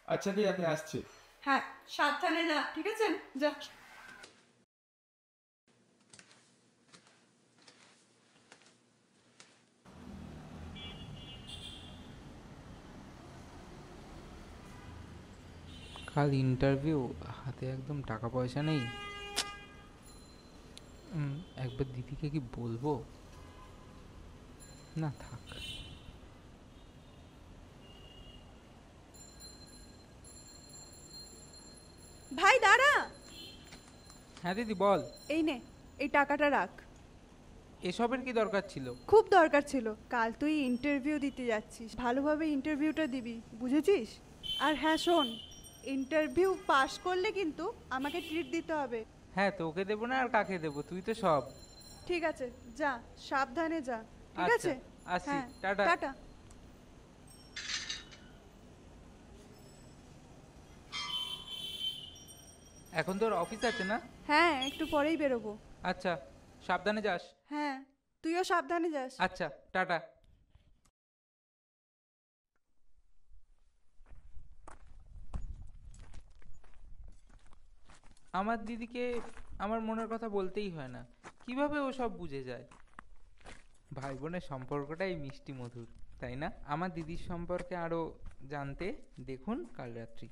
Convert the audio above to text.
আচ্ছা দি, আমি আসছি। হ্যাঁ, সাবধানে যা, ঠিক আছে? যা। কাল ইন্টারভিউ, হাতে একদম টাকা পয়সা নেই। একবার দিদিকে কি বলবো? না থাক। ভাই দাঁড়া। হ্যাঁ দিদি বল। এই নে, এই টাকাটা রাখ। এসবের কি দরকার ছিল? খুব দরকার ছিল, কাল তুই ইন্টারভিউ দিতে যাচ্ছিস, ভালোভাবে ইন্টারভিউটা দিবি, বুঝেছিস? আর হ্যাঁ শোন, ইন্টারভিউ পাশ করলে কিন্তু আমাকে ট্রিট দিতে হবে। হ্যাঁ, তোকে দেবো না আর কাকে দেবো? তুই তো সব। ঠিক আছে, যা, সাবধানে যা, ঠিক আচ্ছা, আছে? আসি, হ্যাঁ, টাটা। টাটা। এখন তোর অফিস আছে না? হ্যাঁ, একটু পরেই বেরোবো। আচ্ছা, সাবধানে যাস। হ্যাঁ, তুইও সাবধানে যাস। আচ্ছা, টাটা। আমার দিদিকে আমার মনের কথা বলতেই হয় না, কিভাবে ও সব বুঝে যায়। ভাই বোনের সম্পর্কটাই মিষ্টি মধুর, তাই না? আমার দিদির সম্পর্কে আরো জানতে দেখুন কাল রাত্রি।